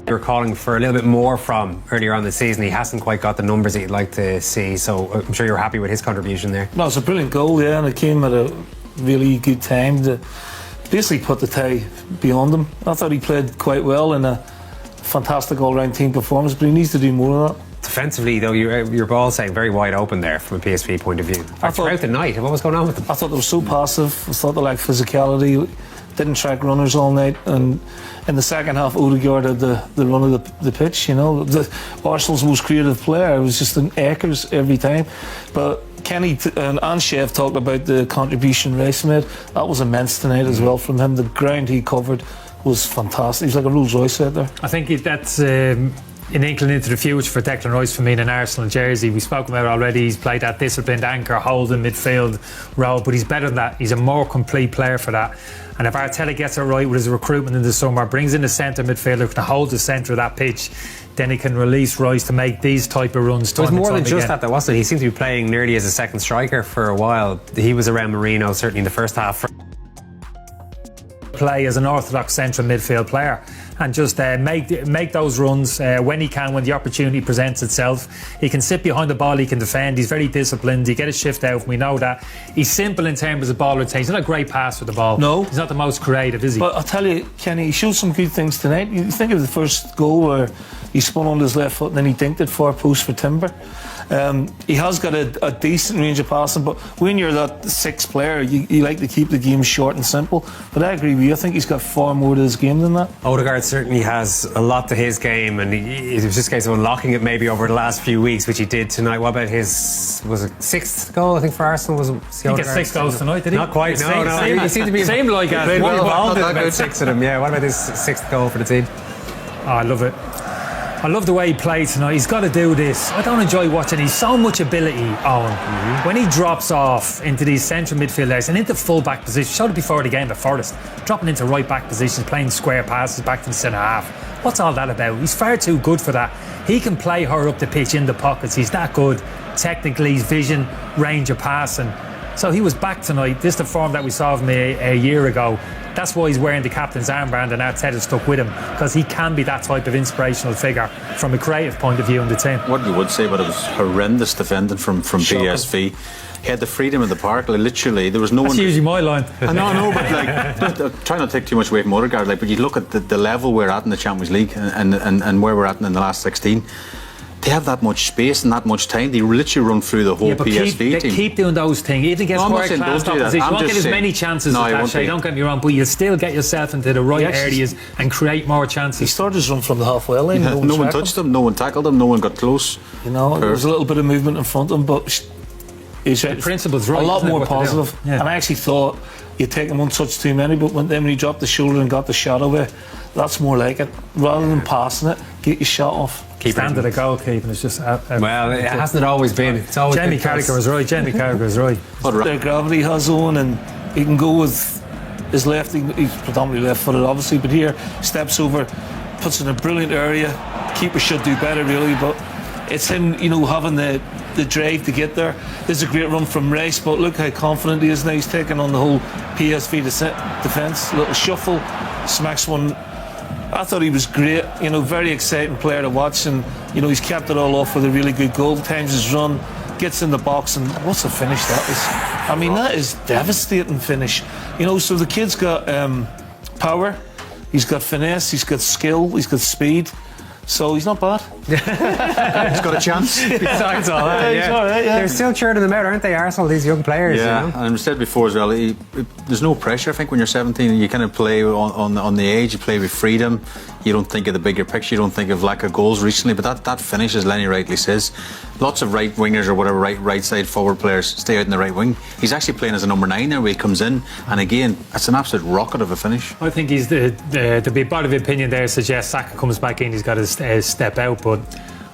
You're calling for a little bit more from earlier on the season. He hasn't quite got the numbers that you'd like to see, so I'm sure you're happy with his contribution there. No, it's a brilliant goal, yeah, and it came at a really good time to basically put the tie beyond him. I thought he played quite well in a fantastic all-round team performance, but he needs to do more of that. Defensively, though, your ball saying very wide open there from a PSV point of view. Throughout the night, what was going on with them? I thought they were so passive. I thought they lacked physicality. Didn't track runners all night, and in the second half, Odegaard had the run of the pitch. You know, Arsenal's most creative player. It was just an acres every time. But Kenny and Shev talked about the contribution Rice made. That was immense tonight as well from him. The ground he covered was fantastic. He's like a Rolls Royce out there. I think that's an inkling into the future for Declan Rice for me in an Arsenal jersey. We spoke about it already. He's played that disciplined anchor, holding midfield role, but he's better than that. He's a more complete player for that. And if Arteta gets it right with his recruitment in the summer, brings in a centre midfielder to hold the centre of that pitch, then he can release Rice to make these type of runs. It was more than just that, though, wasn't it? He seemed to be playing nearly as a second striker for a while. He was around Marino, certainly in the first half. Play as an orthodox central midfield player and just make those runs when he can, when the opportunity presents itself. He can sit behind the ball, he can defend, he's very disciplined, he get a shift out, we know that. He's simple in terms of ball retain. He's not a great pass with the ball. No. He's not the most creative, is he? But I'll tell you, Kenny, he showed some good things tonight. You think of the first goal where he spun on his left foot and then he dinked it far post for Timber. He has got a decent range of passing, but when you're that sixth player, you like to keep the game short and simple. But I agree with you, I think he's got far more to his game than that. Odegaard certainly has a lot to his game, and it was just a case of unlocking it maybe over the last few weeks, which he did tonight. What about his, was it sixth goal, I think, for Arsenal? Was it? He got 6 goals tonight, did he? Not quite, no. He seemed to be same like more involved in about 6 of them, yeah. What about his 6th goal for the team? Oh, I love it. I love the way he played tonight. He's got to do this. I don't enjoy watching. He's so much ability on. When he drops off into these central midfielders and into full-back positions, showed it before the game at Forest, dropping into right-back positions, playing square passes back to the centre-half. What's all that about? He's far too good for that. He can play her up the pitch in the pockets. He's that good. Technically, his vision, range of passing. So he was back tonight. This is the form that we saw of him a year ago. That's why he's wearing the captain's armband, and Arteta stuck with him, because he can be that type of inspirational figure from a creative point of view in the team. What you would say, but it was horrendous defending from PSV. He had the freedom in the park, like, literally. There was no one. That's usually my line. No, but like, try not to take too much away from Odegaard. Like, but you look at the level we're at in the Champions League and where we're at in the last 16. They have that much space and that much time. They literally run through the whole PSV team. Keep doing those things. Even against world-class opposition, you won't get as many chances as that, Shay. Don't get me wrong, but you'll still get yourself into the right areas and create more chances. He started his run from the halfway line. Yeah, no one touched him, no one tackled him, no one got close. You know, there was a little bit of movement in front of him, but he's the principle's right. A lot more positive. Yeah. And I actually thought you'd taken one touch too many, but when he dropped the shoulder and got the shot away, that's more like it. Rather than passing it, get your shot off. Standard of goalkeeping is just well, it hasn't always been. It's always Jamie Carragher was right. Jamie Carragher was right. Their gravity has on, and he can go with his left. He's predominantly left-footed, obviously, but here steps over, puts in a brilliant area. Keeper should do better, really, but it's him, you know, having the drive to get there. This is a great run from Rice, but look how confident he is now. He's taking on the whole PSV defence. Little shuffle, smacks one. I thought he was great, you know, very exciting player to watch, and you know, he's kept it all off with a really good goal. Times his run, gets in the box, and what's a finish that is? I mean, that is devastating finish. You know, so the kid's got power, he's got finesse, he's got skill, he's got speed. So he's not bad. He's got a chance. Besides all that, yeah. All right, yeah. They're still churning them out, aren't they, Arsenal, these young players? Yeah, you know? and I said before as well, there's no pressure, I think, when you're 17 and you kind of play on the age, you play with freedom. You don't think of the bigger picture, you don't think of lack of goals recently, but that finish, as Lenny rightly says, lots of right wingers or whatever, right side forward players stay out in the right wing. He's actually playing as a number 9 there where he comes in, and again, it's an absolute rocket of a finish. I think he's the big part of the opinion there suggests Saka comes back in, he's got to step out, but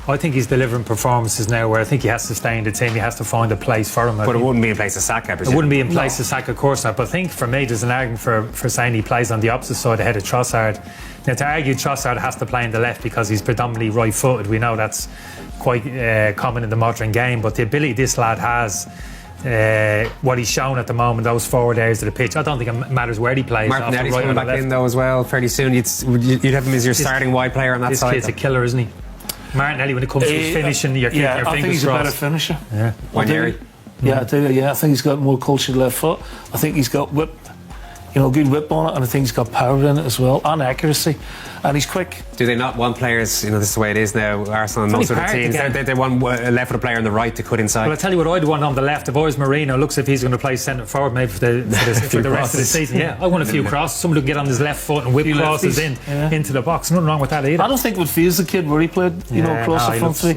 I think he's delivering performances now where I think he has to stay in the team, he has to find a place for him. But it wouldn't be in place of Saka, It wouldn't be in place of Saka, of course not, but I think for me there's an argument for saying he plays on the opposite side ahead of Trossard. Now, to argue Trossard has to play in the left because he's predominantly right-footed, we know that's quite common in the modern game, but the ability this lad has what he's shown at the moment, those forward areas of the pitch. I don't think it matters where he plays. Martinelli's right coming back in though as well fairly soon. You'd have him as your starting wide player on that side. This kid's a killer, isn't he? Martinelli, when it comes to his finishing, you're keeping your fingers crossed. I think he's a better finisher. Yeah. Yeah, I do. Yeah, I think he's got more cultured left foot. I think he's got whip, good whip on it, and I think he's got power in it as well, and accuracy, and he's quick. Do they not want players? This is the way it is now. Arsenal and most of the teams, they want a left-footed player on the right to cut inside. Well, I tell you what, I'd want on the left. If I was Marino, looks if he's going to play centre forward maybe for the rest of the season. Yeah, I want a few crosses. Somebody who can get on his left foot and whip crosses into the box. Nothing wrong with that either. I don't think it would phase the kid where he played, across the front three.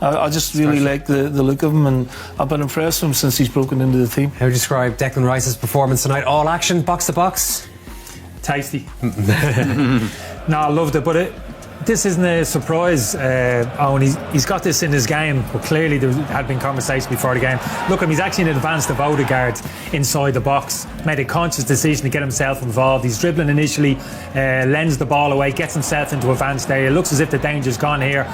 I just really like the look of him, and I've been impressed with him since he's broken into the team. How would you describe Declan Rice's performance tonight? All action, box to box? Tasty. No, I loved it, but this isn't a surprise, Owen. He's got this in his game, but clearly there had been conversation before the game. Look at him, he's actually in advance of Odegaard inside the box. Made a conscious decision to get himself involved. He's dribbling initially, lends the ball away, gets himself into advanced area. Looks as if the danger's gone here.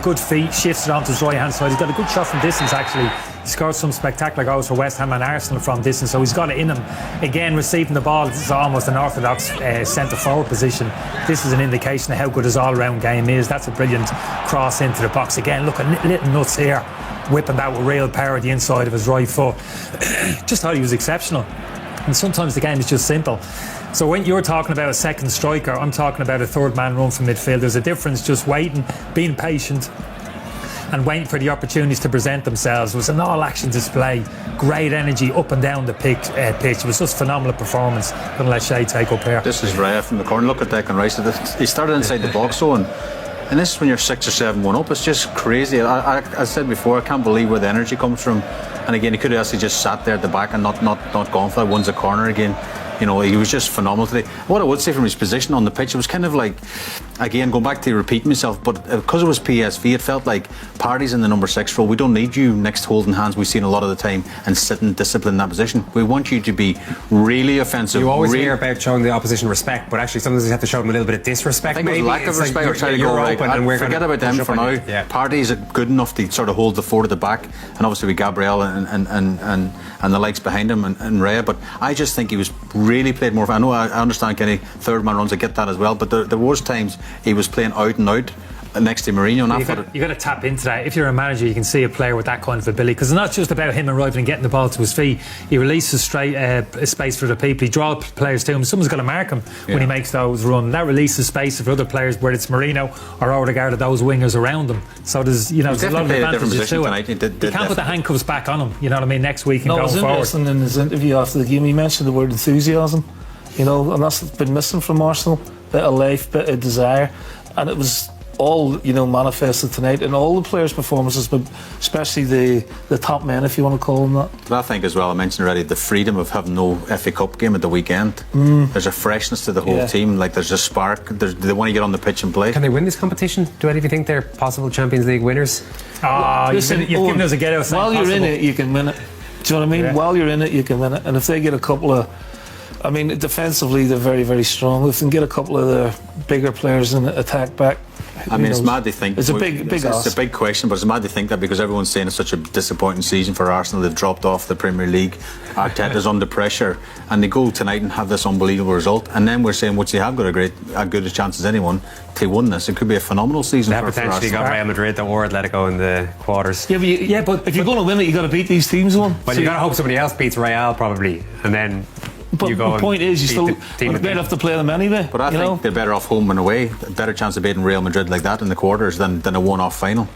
Good feet, shifts it onto his right hand side. He's got a good shot from distance actually. He scored some spectacular goals for West Ham and Arsenal from distance, so he's got it in him. Again, receiving the ball, this is almost an orthodox centre forward position. This is an indication of how good his all-round game is. That's a brilliant cross into the box. Again, look at little nuts here, whipping that with real power at the inside of his right foot. Just thought he was exceptional. And sometimes the game is just simple. So when you're talking about a second striker, I'm talking about a third man run from midfield. There's a difference just waiting, being patient, and waiting for the opportunities to present themselves. It was an all-action display, great energy up and down the pitch. It was just phenomenal performance. Gonna let Shay take up here. This is Raya from the corner. Look at Declan Rice. He started inside the box zone, and this is when you're 6 or 7-1 up. It's just crazy. I said before, I can't believe where the energy comes from. And again, he could have actually just sat there at the back and not gone for that. One's a corner again. He was just phenomenal today. What I would say from his position on the pitch, it was kind of like, again, going back to repeating myself, but because it was PSV, it felt like Party's in the number 6 role. We don't need you next holding hands, we've seen a lot of the time, and sitting disciplined in that position. We want you to be really offensive. You always hear about showing the opposition respect, but actually sometimes you have to show them a little bit of disrespect. I think it was lack of respect. Or trying to go open, and we're forget about them for now. Yeah. Party is good enough to sort of hold the fort at the back, and obviously with Gabriel and the likes behind him and Raya. But I just think he was really played more. I know I understand Kenny third man runs. I get that as well. But there was times he was playing out and out next to Mourinho. You've got to tap into that. If you're a manager, you can see a player with that kind of ability, because it's not just about him arriving and getting the ball to his feet. He releases straight space for the people. He draws players to him. Someone's got to mark him when he makes those runs. That releases space for other players, whether it's Mourinho or Odegaard or those wingers around him. So there's there's a lot of advantages to it. You can't put the handcuffs back on him. You know what I mean? Next week and going forward. No, it was interesting in his interview after the game. He mentioned the word enthusiasm. And that's been missing from Arsenal. Bit of life, bit of desire, and it was all manifested tonight in all the players' performances, but especially the top men, if you want to call them that. But I think as well, I mentioned already, the freedom of having no FA Cup game at the weekend. There's a freshness to the whole team. Like there's a spark. They want to get on the pitch and play. Can they win this competition? Do any of you think they're possible Champions League winners? Listen, you've given us a get out. While you're in it, you can win it. Do you know what I mean? Yeah. While you're in it, you can win it. And if they get a couple of, defensively they're very, very strong. If they can get a couple of the bigger players in the attack back. It's mad to think. It's a big it's a big question, but it's mad to think that because everyone's saying it's such a disappointing season for Arsenal. They've dropped off the Premier League. Arteta's under pressure, and they go tonight and have this unbelievable result. And then we're saying, which they have got a good a chance as anyone to win this. It could be a phenomenal season. They have potentially got Real Madrid or Atletico in the quarters. But if you're going to win it, you got to beat these teams. Well, you got to hope somebody else beats Real probably, and then. But the point is, you still better have to play them anyway. But I think they're better off home and away. A better chance of beating Real Madrid like that in the quarters than a one-off final.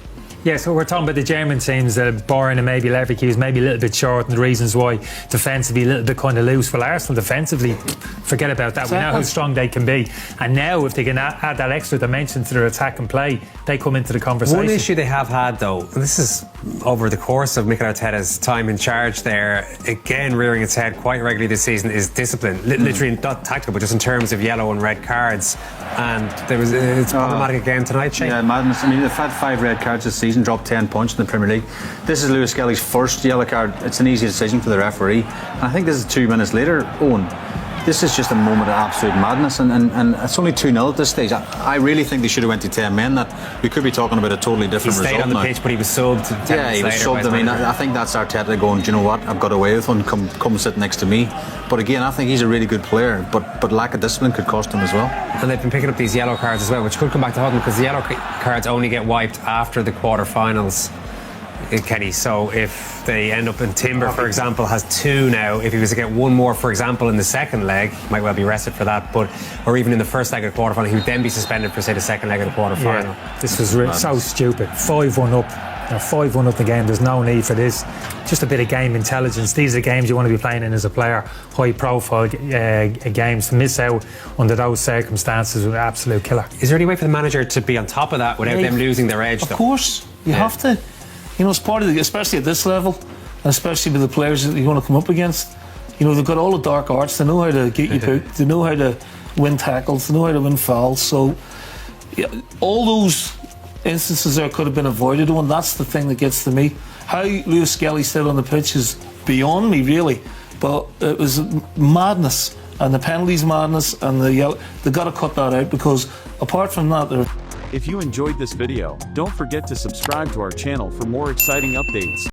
Yeah, so we're talking about the German teams, Bayern and maybe Leverkusen, maybe a little bit short, and the reasons why defensively a little bit kind of loose. Well, Arsenal defensively, forget about that. Exactly. We know how strong they can be, and now if they can add that extra dimension to their attack and play, they come into the conversation. One issue they have had, though, and this is over the course of Mikel Arteta's time in charge there, again rearing its head quite regularly this season, is discipline. Literally not tactical, but just in terms of yellow and red cards. And it's problematic again tonight, Shane. Yeah, madness. They've had 5 red cards this season, dropped 10 points in the Premier League. This is Lewis Skelly's first yellow card. It's an easy decision for the referee. And I think this is 2 minutes later, Owen. this is just a moment of absolute madness, and it's only 2-0 at this stage. I really think they should have went to 10 men. That we could be talking about a totally different He stayed result on the now. pitch, but he was subbed. 10 Yeah, he was minutes later by subbed. his I mean, manager. I think that's Arteta going, do you know what, I've got away with one, come sit next to me. But again, I think he's a really good player, but lack of discipline could cost him as well. And they've been picking up these yellow cards as well, which could come back to haunt them, because the yellow cards only get wiped after the quarterfinals, Kenny. So if they end up in Timber, for example, has 2 now. If he was to get 1 more, for example, in the second leg, he might well be rested for that. Or even in the first leg of the quarterfinal, he would then be suspended for, say, the second leg of the quarterfinal. Yeah, this was so stupid. 5-1 up. 5-1 up the game. There's no need for this. Just a bit of game intelligence. These are games you want to be playing in as a player. High-profile games. To miss out under those circumstances was an absolute killer. Is there any way for the manager to be on top of that without them losing their edge? Of course, you have to. You know, it's part of especially at this level, and especially with the players that you want to come up against. You know, they've got all the dark arts. They know how to get you hooked. They know how to win tackles. They know how to win fouls. So, yeah, all those instances there could have been avoided. And that's the thing that gets to me. How Lewis Skelly stayed on the pitch is beyond me, really. But it was madness, and the penalties madness, and the yellow. They've got to cut that out, because apart from that, they're. If you enjoyed this video, don't forget to subscribe to our channel for more exciting updates.